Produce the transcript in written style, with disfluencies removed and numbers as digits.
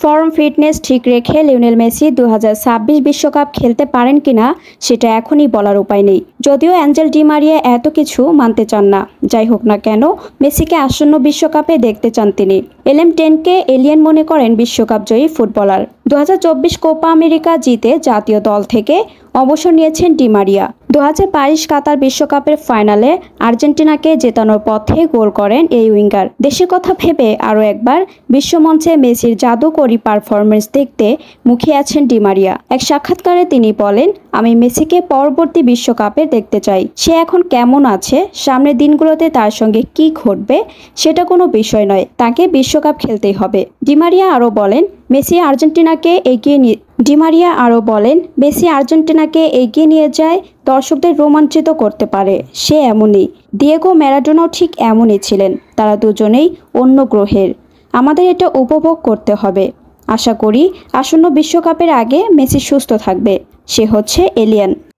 Form fitness ঠিক রেখে Lionel Messi 2026 বিশ্বকাপ খেলতে পারেন কিনা সেটা এখনই বলার উপায় নেই। যদিও অ্যাঞ্জেল ডি মারিয়া এত কিছু মানতে চান না। যাই হোক না কেন, মেসিকে আসন্ন বিশ্বকাপে দেখতে চান তিনি। LM10কে এলিয়েন মনে করেন বিশ্বকাপ জয়ী ফুটবলার। 2024 কোপা আমেরিকা জিতে জাতীয় দল থেকে অবসর নিয়েছেন ডি মারিয়া। 2022 কাতার বিশ্বকাপের ফাইনালে আর্জেন্টিনাকে জেতানোর পথে গোল করেন এই উইঙ্গার। দেশের কথা ভেবে আরও একবার বিশ্বমঞ্চে মেসির জাদুকরী পারফরমেন্স দেখতে মুখিয়ে আছেন ডি মারিয়া। এক সাক্ষাৎকারে তিনি বলেন, আমি মেসিকে পরবর্তী বিশ্বকাপে দেখতে চাই। সে এখন কেমন আছে, সামনের দিনগুলোতে তার সঙ্গে কি ঘটবে সেটা কোনো বিষয় নয়, তাকে বিশ্বকাপ খেলতেই হবে। ডি মারিয়া আরও বলেন, মেসি আর্জেন্টিনাকে এগিয়ে নিয়ে যায়, দর্শকদের রোমাঞ্চিত করতে পারে। সে এমনই। দিয়েগো ম্যারাডোনাও ঠিক এমনই ছিলেন। তারা দুজনেই অন্য গ্রহের। আমাদের এটা উপভোগ করতে হবে। আশা করি আসন্ন বিশ্বকাপের আগে মেসি সুস্থ থাকবে। সে হচ্ছে এলিয়েন।